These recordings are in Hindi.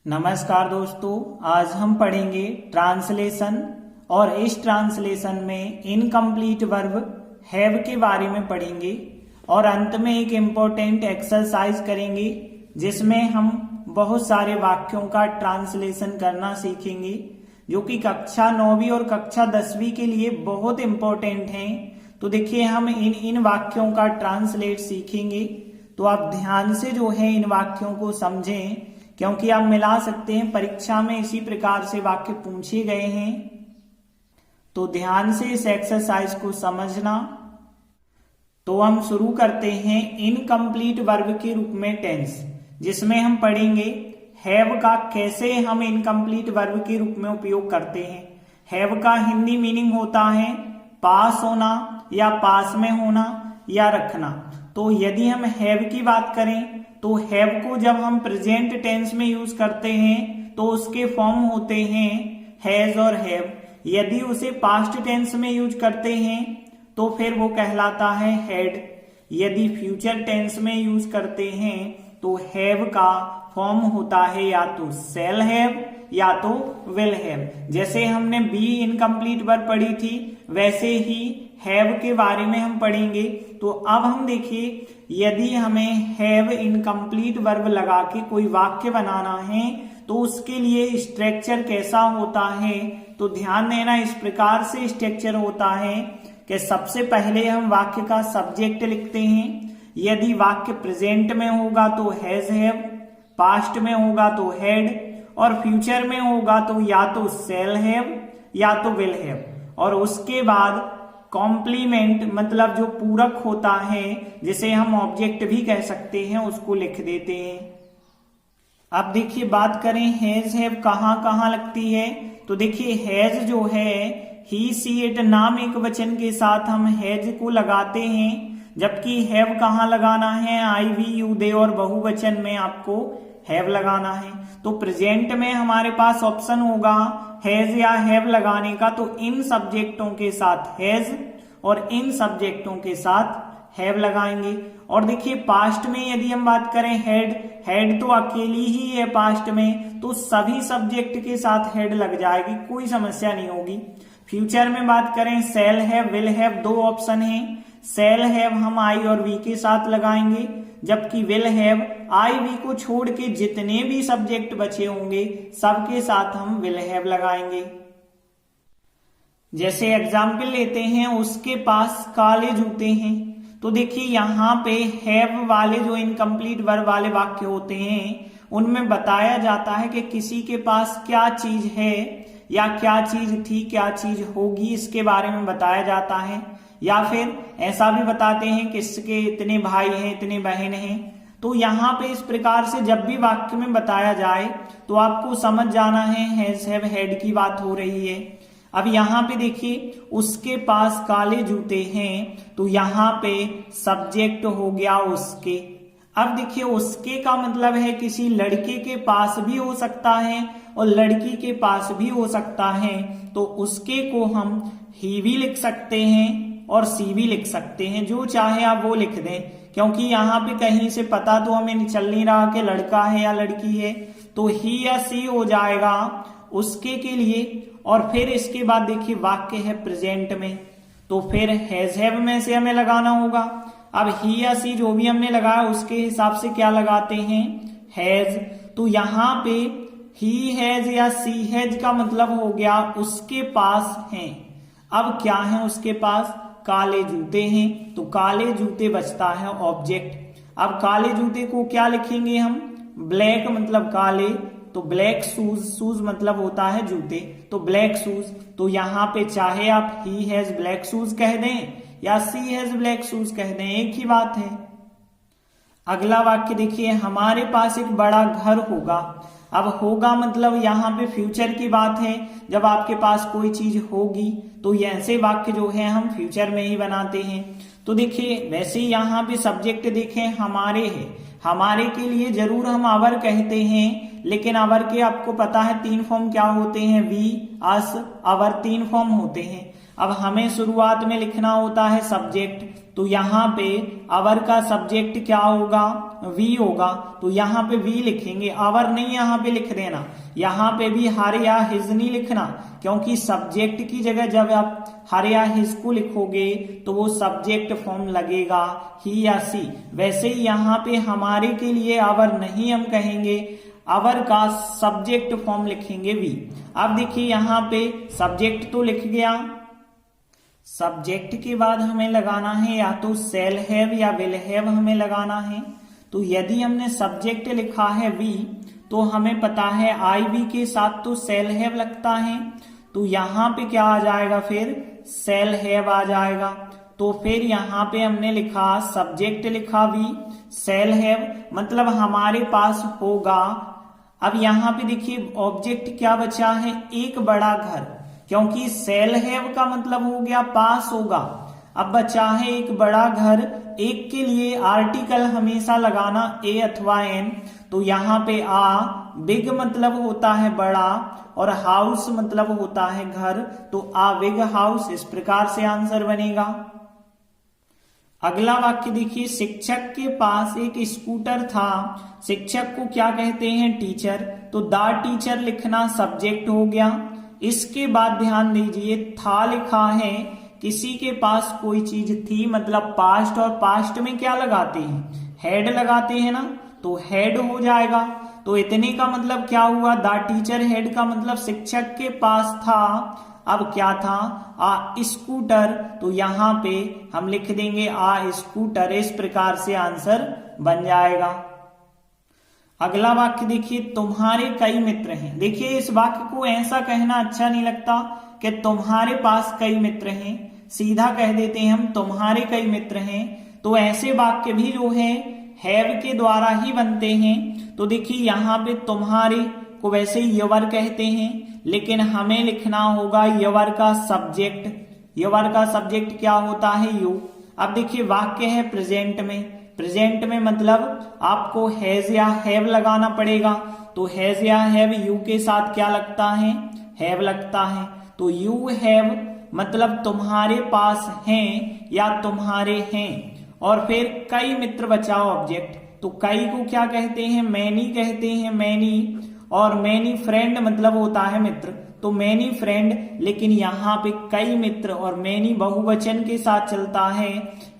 नमस्कार दोस्तों, आज हम पढ़ेंगे ट्रांसलेशन और इस ट्रांसलेशन में इनकम्प्लीट वर्ब हैव के बारे में पढ़ेंगे और अंत में एक इम्पोर्टेंट एक्सरसाइज करेंगे जिसमें हम बहुत सारे वाक्यों का ट्रांसलेशन करना सीखेंगे जो कि कक्षा 9वीं और कक्षा 10वीं के लिए बहुत इम्पोर्टेंट हैं। तो देखिए, हम इन वाक्यों का ट्रांसलेट सीखेंगे, तो आप ध्यान से जो है इन वाक्यों को समझें, क्योंकि आप मिला सकते हैं। परीक्षा में इसी प्रकार से वाक्य पूछे गए हैं, तो ध्यान से इस एक्सरसाइज को समझना। तो हम शुरू करते हैं इनकम्प्लीट वर्ब के रूप में टेंस, जिसमें हम पढ़ेंगे हैव का कैसे हम इनकम्प्लीट वर्ब के रूप में उपयोग करते हैं। हैव का हिंदी मीनिंग होता है पास होना या पास में होना या रखना। तो यदि हम हैव की बात करें तो हैव को जब हम प्रेजेंट टेंस में यूज करते हैं तो उसके फॉर्म होते हैं हैज और हैव। यदि उसे पास्ट टेंस में यूज करते हैं तो फिर वो कहलाता है हैड। यदि फ्यूचर टेंस में यूज करते हैं तो हैव का फॉर्म होता है या तो शैल हैव या तो विल हैव। जैसे हमने बी इनकम्प्लीट वर्ब पढ़ी थी, वैसे ही हैव के बारे में हम पढ़ेंगे। तो अब हम देखिए, यदि हमें हैव इनकम्प्लीट वर्ब लगा के कोई वाक्य बनाना है तो उसके लिए स्ट्रक्चर कैसा होता है, तो ध्यान देना। इस प्रकार से स्ट्रक्चर होता है कि सबसे पहले हम वाक्य का सब्जेक्ट लिखते हैं। यदि वाक्य प्रेजेंट में होगा तो हैज हैव, पास्ट में होगा तो हैड और फ्यूचर में होगा तो या तो शैल हैव या तो विल हैव। और उसके बाद कॉम्प्लीमेंट मतलब जो पूरक होता है, जिसे हम ऑब्जेक्ट भी कह सकते हैं, उसको लिख देते हैं। अब देखिए, बात करें हैज हैव कहाँ कहाँ लगती है, तो देखिए हैज जो है ही सी इट नाम एक वचन के साथ हम हैज को लगाते हैं, जबकि हैव कहाँ लगाना है आई वी यू दे और बहुवचन में आपको हैव लगाना है। तो प्रेजेंट में हमारे पास ऑप्शन होगा हैज या हैव लगाने का, तो इन सब्जेक्टों के साथ हैज और इन सब्जेक्टों के साथ हैव लगाएंगे। और देखिए, पास्ट में यदि हम बात करें हैड तो अकेली ही है पास्ट में, तो सभी सब्जेक्ट के साथ हैड लग जाएगी, कोई समस्या नहीं होगी। फ्यूचर में बात करें शैल हैव विल हैव, दो ऑप्शन है। शैल हैव हम आई और वी के साथ लगाएंगे, जबकि विल हैव आई वी को छोड़ के जितने भी सब्जेक्ट बचे होंगे सबके साथ हम विल हैव लगाएंगे। जैसे एग्जाम्पल लेते हैं, उसके पास काले जूते हैं। तो देखिए, यहाँ पे हैव वाले जो इनकम्प्लीट वर्ब वाले वाक्य होते हैं उनमें बताया जाता है कि किसी के पास क्या चीज है या क्या चीज थी, क्या चीज होगी, इसके बारे में बताया जाता है। या फिर ऐसा भी बताते हैं कि इसके इतने भाई हैं, इतने बहन हैं। तो यहाँ पे इस प्रकार से जब भी वाक्य में बताया जाए तो आपको समझ जाना है हैज हैव हैड की बात हो रही है। अब यहाँ पे देखिए, उसके पास काले जूते हैं, तो यहाँ पे सब्जेक्ट हो गया उसके। अब देखिए, उसके का मतलब है किसी लड़के के पास भी हो सकता है और लड़की के पास भी हो सकता है। तो उसके को हम ही भी लिख सकते हैं और सी भी लिख सकते हैं, जो चाहे आप वो लिख दें, क्योंकि यहाँ पे कहीं से पता तो हमें चल नहीं रहा कि लड़का है या लड़की है। तो ही या सी हो जाएगा उसके के लिए। और फिर इसके बाद देखिए, वाक्य है प्रेजेंट में, तो फिर हैज हैव में से हमें लगाना होगा। अब ही या सी जो भी हमने लगाया उसके हिसाब से क्या लगाते हैं, हैज। तो यहाँ पे ही हैज या सी हैज का मतलब हो गया उसके पास हैं। अब क्या है उसके पास, काले जूते हैं, तो काले जूते बचता है ऑब्जेक्ट। अब काले जूते को क्या लिखेंगे हम, ब्लैक मतलब काले, तो ब्लैक शूज, शूज मतलब होता है जूते, तो ब्लैक शूज। तो यहाँ पे चाहे आप ही हैज ब्लैक शूज कह दें या सी हैज ब्लैक शूज कह दें, एक ही बात है। अगला वाक्य देखिए, हमारे पास एक बड़ा घर होगा। अब होगा मतलब यहाँ पे फ्यूचर की बात है, जब आपके पास कोई चीज होगी तो ये ऐसे वाक्य जो है हम फ्यूचर में ही बनाते हैं। तो देखिए, वैसे यहाँ पे सब्जेक्ट देखें हमारे है, हमारे के लिए जरूर हम आवर कहते हैं, लेकिन आवर के आपको पता है तीन फॉर्म क्या होते हैं, वी अस आवर, तीन फॉर्म होते हैं। अब हमें शुरुआत में लिखना होता है सब्जेक्ट, तो यहाँ पे आवर का सब्जेक्ट क्या होगा, वी होगा। तो यहाँ पे वी लिखेंगे, आवर नहीं यहाँ पे लिख देना, यहाँ पे भी हर या हिज नहीं लिखना, क्योंकि सब्जेक्ट की जगह जब आप हर या हिज को लिखोगे तो वो सब्जेक्ट फॉर्म लगेगा ही या सी। वैसे ही यहाँ पे हमारे के लिए आवर नहीं हम कहेंगे, आवर का सब्जेक्ट फॉर्म लिखेंगे वी। अब देखिए यहाँ पे सब्जेक्ट तो लिख गया, सब्जेक्ट के बाद हमें लगाना है या तो शैल हैव या विल हैव हमें लगाना है। तो यदि हमने सब्जेक्ट लिखा है वी, तो हमें पता है आई वी के साथ तो शैल हैव लगता है, तो यहाँ पे क्या आ जाएगा, फिर शैल हैव आ जाएगा। तो फिर यहाँ पे हमने लिखा सब्जेक्ट लिखा वी, शैल हैव, मतलब हमारे पास होगा। अब यहाँ पे देखिए ऑब्जेक्ट क्या बचा है, एक बड़ा घर, क्योंकि शैल हैव का मतलब हो गया पास होगा। अब बचा है एक बड़ा घर, एक के लिए आर्टिकल हमेशा लगाना ए अथवा एन। तो यहाँ पे आ बिग मतलब होता है बड़ा और हाउस मतलब होता है घर, तो आ बिग हाउस, इस प्रकार से आंसर बनेगा। अगला वाक्य देखिए, शिक्षक के पास एक स्कूटर था, शिक्षक को क्या कहते हैं, टीचर। तो द टीचर लिखना सब्जेक्ट हो गया। इसके बाद ध्यान दीजिए था लिखा है, किसी के पास कोई चीज थी मतलब पास्ट, और पास्ट में क्या लगाते हैं, हैड लगाते हैं ना, तो हैड हो जाएगा। तो इतने का मतलब क्या हुआ, द टीचर हैड का मतलब शिक्षक के पास था। अब क्या था, आ स्कूटर, तो यहाँ पे हम लिख देंगे आ स्कूटर, इस प्रकार से आंसर बन जाएगा। अगला वाक्य देखिए, तुम्हारे कई मित्र हैं। देखिए इस वाक्य को ऐसा कहना अच्छा नहीं लगता कि तुम्हारे पास कई मित्र हैं, सीधा कह देते हैं हम तुम्हारे कई मित्र हैं। तो ऐसे वाक्य भी जो है हैव के द्वारा ही बनते हैं। तो देखिए यहाँ पे तुम्हारे को वैसे योर कहते हैं, लेकिन हमें लिखना होगा योर का सब्जेक्ट। योर का सब्जेक्ट क्या होता है, यू। अब देखिए वाक्य है प्रेजेंट में, प्रेजेंट में मतलब आपको हैज या हैव लगाना पड़ेगा। तो हैज या हैव यू के साथ क्या लगता है, हैव लगता है। तो यू हैव मतलब तुम्हारे पास हैं या तुम्हारे हैं। और फिर कई मित्र बचाओ ऑब्जेक्ट, तो कई को क्या कहते हैं, मैनी कहते हैं, मैनी। और मैनी फ्रेंड मतलब होता है मित्र, तो मैनी फ्रेंड। लेकिन यहाँ पे कई मित्र और मैनी बहुवचन के साथ चलता है,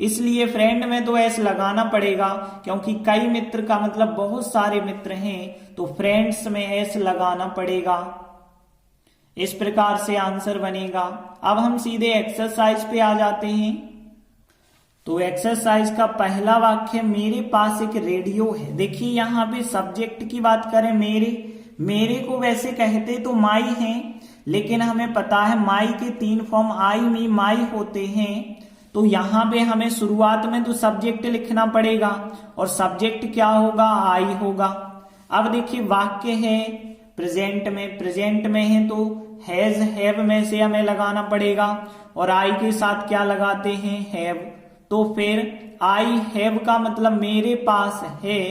इसलिए फ्रेंड में तो एस लगाना पड़ेगा, क्योंकि कई मित्र का मतलब बहुत सारे मित्र हैं, तो फ्रेंड्स में एस लगाना पड़ेगा। इस प्रकार से आंसर बनेगा। अब हम सीधे एक्सरसाइज पे आ जाते हैं। तो एक्सरसाइज का पहला वाक्य, मेरे पास एक रेडियो है। देखिए यहाँ पे सब्जेक्ट की बात करें, मेरे को वैसे कहते तो माई हैं, लेकिन हमें पता है माई के 3 फॉर्म आई, मी, माई होते हैं। तो यहाँ पे हमें शुरुआत में तो सब्जेक्ट लिखना पड़ेगा, और सब्जेक्ट क्या होगा, आई होगा। अब देखिए वाक्य है प्रेजेंट में है, तो हैज हैव में से हमें लगाना पड़ेगा, और आई के साथ क्या लगाते हैं, हैव। तो फिर आई हैव का मतलब मेरे पास है।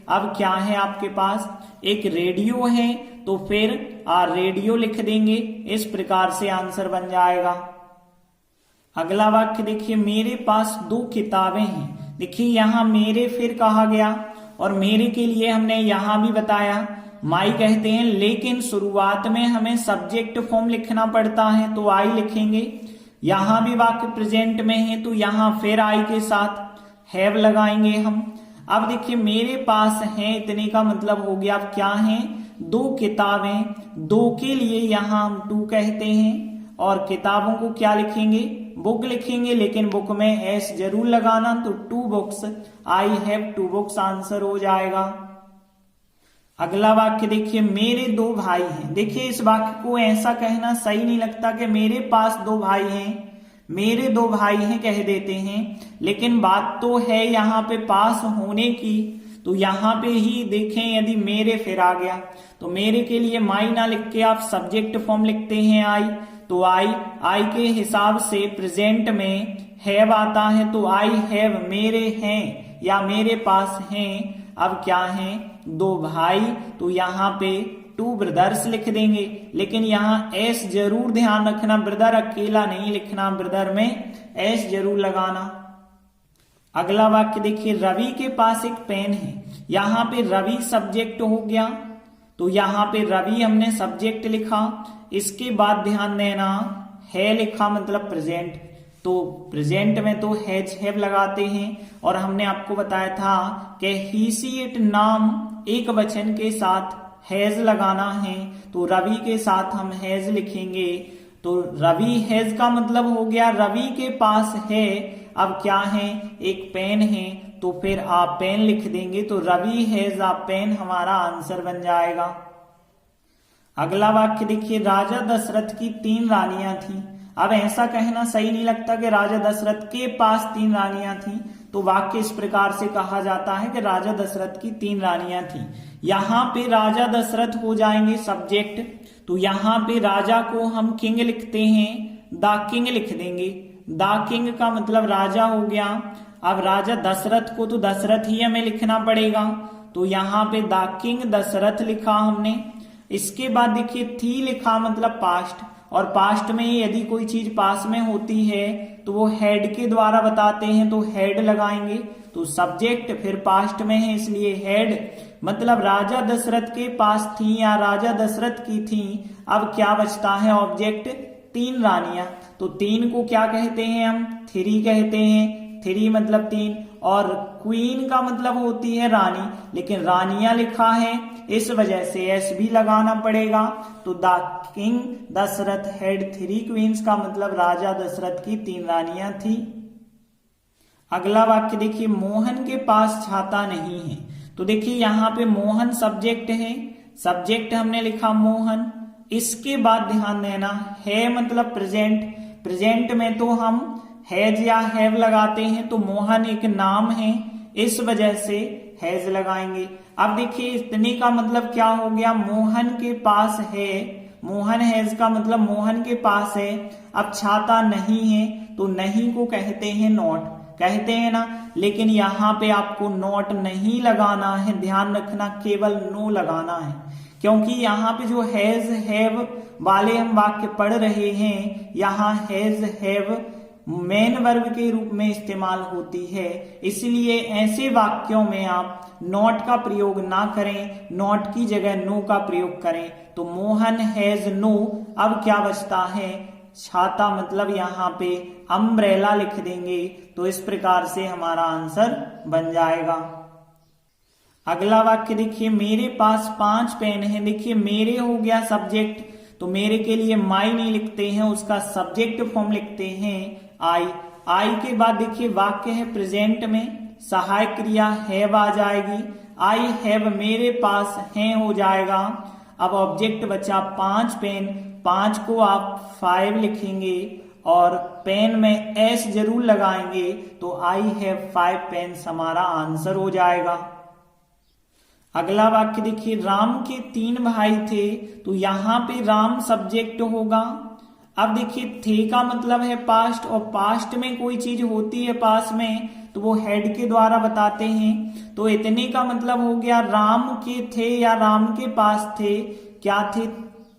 अब क्या है आपके पास, एक रेडियो है, तो फिर रेडियो लिख देंगे, इस प्रकार से आंसर बन जाएगा। अगला वाक्य देखिए, मेरे पास 2 किताबें हैं। देखिए यहाँ मेरे फिर कहा गया, और मेरे के लिए हमने यहाँ भी बताया माई कहते हैं, लेकिन शुरुआत में हमें सब्जेक्ट फॉर्म लिखना पड़ता है, तो आई लिखेंगे। यहाँ भी वाक्य प्रेजेंट में है, तो यहाँ फिर आई के साथ हैव लगाएंगे हम। अब देखिए मेरे पास है, इतने का मतलब हो गया। अब क्या है, 2 किताबें, 2 के लिए यहाँ हम 2 कहते हैं, और किताबों को क्या लिखेंगे, बुक लिखेंगे, लेकिन बुक में एस जरूर लगाना। तो 2 books, I have 2 books answer हो जाएगा। अगला वाक्य देखिए, मेरे 2 भाई हैं। देखिए इस वाक्य को ऐसा कहना सही नहीं लगता कि मेरे पास 2 भाई हैं, मेरे 2 भाई हैं कह देते हैं, लेकिन बात तो है यहाँ पे पास होने की। तो यहाँ पे ही देखें, यदि मेरे फिर आ गया, तो मेरे के लिए माई ना लिख के आप सब्जेक्ट फॉर्म लिखते हैं आई, तो आई के हिसाब से प्रेजेंट में हैव आता है, तो आई हैव मेरे हैं या मेरे पास हैं। अब क्या है, 2 भाई, तो यहाँ पे 2 ब्रदर्स लिख देंगे, लेकिन यहाँ एस जरूर ध्यान रखना, ब्रदर अकेला नहीं लिखना, ब्रदर में एस जरूर लगाना। अगला वाक्य देखिए, रवि के पास एक पेन है। यहाँ पे रवि सब्जेक्ट हो गया, तो यहाँ पे रवि हमने सब्जेक्ट लिखा। इसके बाद ध्यान देना, है लिखा मतलब प्रेजेंट, तो प्रेजेंट में तो हैज हैव लगाते हैं। और हमने आपको बताया था कि ही सी इट नाम एक वचन के साथ हैज लगाना है, तो रवि के साथ हम हैज लिखेंगे। तो रवि हैज का मतलब हो गया रवि के पास है। अब क्या है, एक पेन है, तो फिर आप पेन लिख देंगे, तो रवि हैज अ पेन हमारा आंसर बन जाएगा। अगला वाक्य देखिए, राजा दशरथ की 3 रानियां थी। अब ऐसा कहना सही नहीं लगता कि राजा दशरथ के पास 3 रानियां थी, तो वाक्य इस प्रकार से कहा जाता है कि राजा दशरथ की 3 रानियां थी। यहाँ पे राजा दशरथ हो जाएंगे सब्जेक्ट, तो यहाँ पे राजा को हम किंग लिखते हैं, द किंग लिख देंगे। द किंग का मतलब राजा हो गया। अब राजा दशरथ को तो दशरथ ही हमें लिखना पड़ेगा, तो यहाँ पे द किंग दशरथ लिखा हमने। इसके बाद देखिए, थी लिखा मतलब पास्ट, और पास्ट में यदि कोई चीज पास में होती है तो वो हैड के द्वारा बताते हैं, तो हैड लगाएंगे। तो सब्जेक्ट फिर पास्ट में है, इसलिए हैड मतलब राजा दशरथ के पास थी या राजा दशरथ की थी। अब क्या बचता है ऑब्जेक्ट, 3 रानियां, तो 3 को क्या कहते हैं हम, 3 कहते हैं। 3 मतलब 3, और क्वीन का मतलब होती है रानी, लेकिन रानियां लिखा है इस वजह से एस भी लगाना पड़ेगा। तो the king Dasharath had 3 queens का मतलब राजा दशरथ की 3 रानियां थी। अगला वाक्य देखिए, मोहन के पास छाता नहीं है। तो देखिए यहाँ पे मोहन सब्जेक्ट है, सब्जेक्ट हमने लिखा मोहन। इसके बाद ध्यान देना, है मतलब प्रेजेंट, प्रेजेंट में तो हम हैज या हैव लगाते हैं, तो मोहन एक नाम है, इस वजह से हैज लगाएंगे। अब देखिए, इतने का मतलब क्या हो गया, मोहन के पास है। मोहन हैज का मतलब मोहन के पास है। अब छाता नहीं है, तो नहीं को कहते हैं नॉट, कहते हैं ना, लेकिन यहाँ पे आपको नॉट नहीं लगाना है, ध्यान रखना, केवल नो लगाना है, क्योंकि यहाँ पे जो हैज हैव वाले हम वाक्य पढ़ रहे हैं, यहाँ हैज हैव मेन वर्ब के रूप में इस्तेमाल होती है, इसलिए ऐसे वाक्यों में आप नॉट का प्रयोग ना करें, नॉट की जगह नो का प्रयोग करें। तो मोहन हैज नो, अब क्या बचता है, छाता मतलब यहाँ पे अम्ब्रेला लिख देंगे, तो इस प्रकार से हमारा आंसर बन जाएगा। अगला वाक्य देखिए, मेरे पास 5 पेन है। देखिए मेरे हो गया सब्जेक्ट, तो मेरे के लिए माई नहीं लिखते हैं, उसका सब्जेक्ट फॉर्म लिखते हैं आई। आई के बाद देखिए वाक्य है प्रेजेंट में, सहायक क्रिया हैव आ जाएगी, आई हैव मेरे पास है हो जाएगा। अब ऑब्जेक्ट बचा 5 पेन, 5 को आप 5 लिखेंगे और पेन में एस जरूर लगाएंगे, तो आई हैव 5 पेन्स हमारा आंसर हो जाएगा। अगला वाक्य देखिए, राम के 3 भाई थे, तो यहाँ पे राम सब्जेक्ट होगा। अब देखिए थे का मतलब है पास्ट, और पास्ट में कोई चीज होती है पास में तो वो हेड के द्वारा बताते हैं। तो इतने का मतलब हो गया राम के थे या राम के पास थे, क्या थे,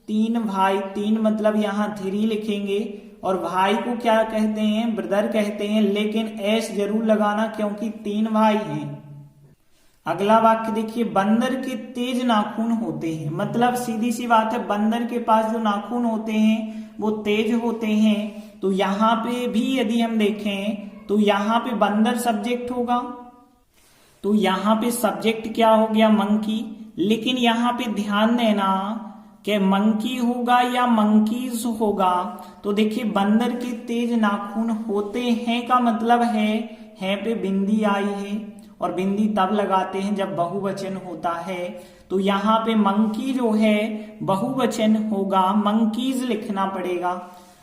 3 भाई। 3 मतलब यहाँ 3 लिखेंगे, और भाई को क्या कहते हैं, ब्रदर कहते हैं, लेकिन एस जरूर लगाना क्योंकि 3 भाई हैं। अगला वाक्य देखिए, बंदर के तेज नाखून होते हैं, मतलब सीधी सी बात है, बंदर के पास जो नाखून होते हैं वो तेज होते हैं। तो यहाँ पे भी यदि हम देखें तो यहाँ पे बंदर सब्जेक्ट होगा, तो यहाँ पे सब्जेक्ट क्या हो गया, मंकी। लेकिन यहाँ पे ध्यान देना कि मंकी होगा या मंकीज होगा। तो देखिए बंदर के तेज नाखून होते हैं का मतलब है पे बिंदी आई है, और बिंदी तब लगाते हैं जब बहुवचन होता है। तो यहाँ पे मंकी जो है बहुवचन होगा, मंकीज लिखना पड़ेगा।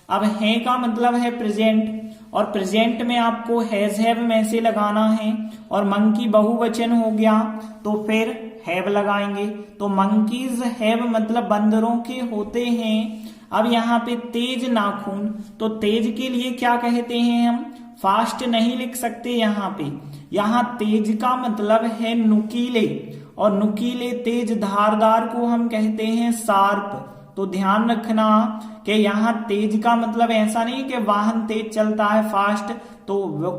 अब है का मतलब है प्रेजेंट, और प्रेजेंट में आपको हैज हैव में से लगाना है, और मंकी बहुवचन हो गया तो फिर हैव लगाएंगे। तो मंकीज हैव मतलब बंदरों के होते हैं। अब यहाँ पे तेज नाखून, तो तेज के लिए क्या कहते हैं हम, फास्ट नहीं लिख सकते यहाँ पे। यहाँ तेज का मतलब है नुकीले, और नुकीले तेज धारदार को हम कहते हैं शार्प। तो ध्यान रखना कि यहाँ तेज का मतलब ऐसा नहीं कि वाहन तेज चलता है फास्ट, तो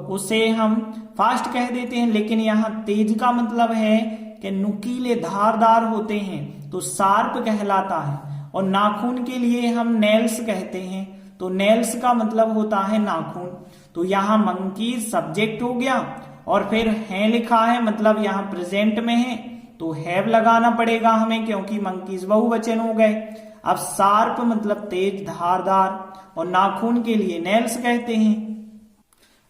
उसे हम फास्ट कह देते हैं, लेकिन यहाँ तेज का मतलब है कि नुकीले धारदार होते हैं, तो शार्प कहलाता है। और नाखून के लिए हम नेल्स कहते हैं, तो नेल्स का मतलब होता है नाखून। तो यहाँ मंकीज सब्जेक्ट हो गया, और फिर है लिखा है मतलब यहाँ प्रेजेंट में है, तो हैव लगाना पड़ेगा हमें क्योंकि मंकीज बहुवचन हो गए। अब शार्प मतलब तेज धारदार, और नाखून के लिए नेल्स कहते हैं।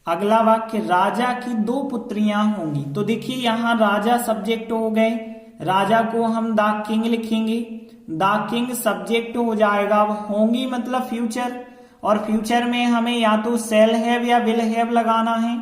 अगला वाक्य, राजा की 2 पुत्रियां होंगी। तो देखिए यहाँ राजा सब्जेक्ट हो गए, राजा को हम द किंग लिखेंगे, द किंग सब्जेक्ट हो जाएगा। अब होंगी मतलब फ्यूचर, और फ्यूचर में हमें या तो सेल हैव या विल हैव लगाना है,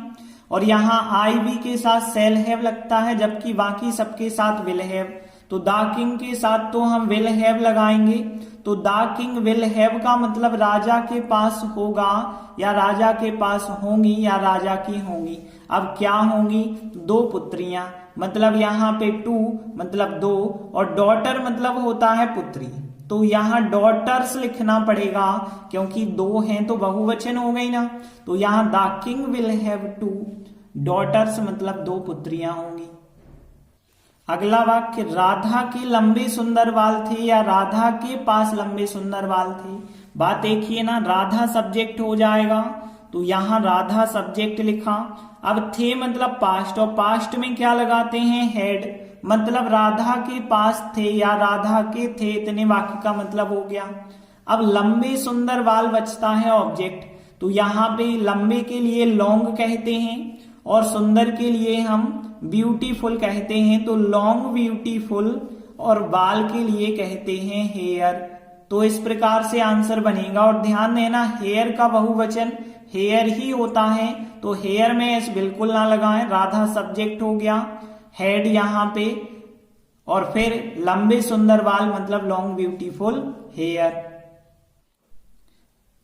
और यहाँ आई वी के साथ सेल हैव लगता है जबकि बाकी सबके साथ विल हैव। तो द किंग के साथ तो हम विल हैव लगाएंगे, तो द किंग विल हैव का मतलब राजा के पास होगा या राजा के पास होंगी या राजा की होंगी। अब क्या होंगी, 2 पुत्रियां, मतलब यहाँ पे 2 मतलब 2, और डॉटर मतलब होता है पुत्री, तो यहाँ डॉटर्स लिखना पड़ेगा क्योंकि 2 हैं तो बहुवचन हो गई ना। तो यहाँ the king will have 2 daughters मतलब 2 पुत्रियां होंगी। अगला वाक्य, राधा के लंबे सुंदर बाल थे या राधा के पास लंबे सुंदर बाल थे। बात एक ही है ना, राधा सब्जेक्ट हो जाएगा, तो यहाँ राधा सब्जेक्ट लिखा। अब थे मतलब पास्ट, और पास्ट में क्या लगाते हैं, हैड, मतलब राधा के पास थे या राधा के थे, इतने वाक्य का मतलब हो गया। अब लंबे सुंदर बाल बचता है ऑब्जेक्ट, तो यहाँ पे लंबे के लिए लॉन्ग कहते हैं और सुंदर के लिए हम ब्यूटीफुल कहते हैं, तो लॉन्ग ब्यूटीफुल, और बाल के लिए कहते हैं हेयर। तो इस प्रकार से आंसर बनेगा। और ध्यान देना हेयर का बहुवचन हेयर ही होता है, तो हेयर में एस बिल्कुल ना लगाएं, राधा सब्जेक्ट हो गया, हेड यहाँ पे, और फिर लंबे सुंदर बाल मतलब लॉन्ग ब्यूटीफुल हेयर।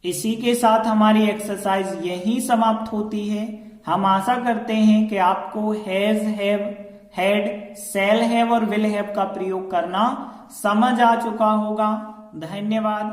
इसी के साथ हमारी एक्सरसाइज यहीं समाप्त होती है। हम आशा करते हैं कि आपको has, have, had, shall have और विल हैव का प्रयोग करना समझ आ चुका होगा। धन्यवाद।